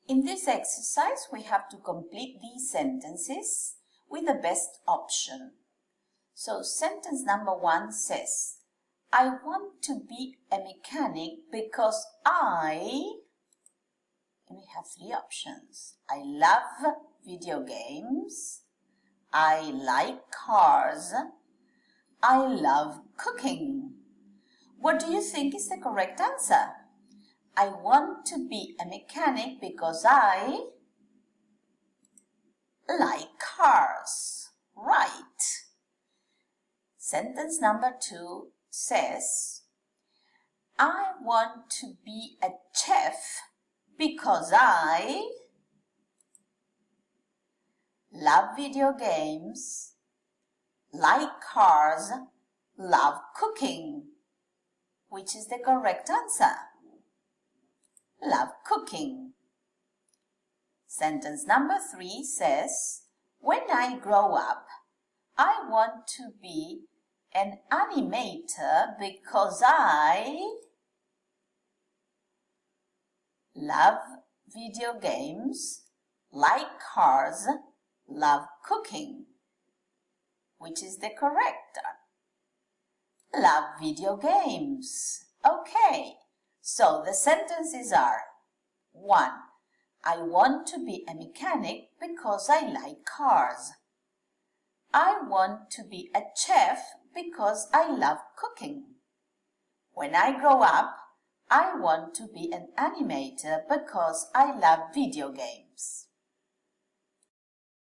In this exercise, we have to complete these sentences with the best option. So sentence number 1 says, I want to be a mechanic because and we have 3 options. I love video games, I like cars, I love cooking. What do you think is the correct answer? I want to be a mechanic because I like cars. Right. Sentence number 2 says, I want to be a chef because I love video games, like cars, love cooking. Which is the correct answer? Love cooking. Sentence number 3 says, when I grow up, I want to be an animator because I love video games, like cars, love cooking. Which is the correct? Love video games. Okay, so the sentences are 1. I want to be a mechanic because I like cars. I want to be a chef because I love cooking. When I grow up, I want to be an animator because I love video games.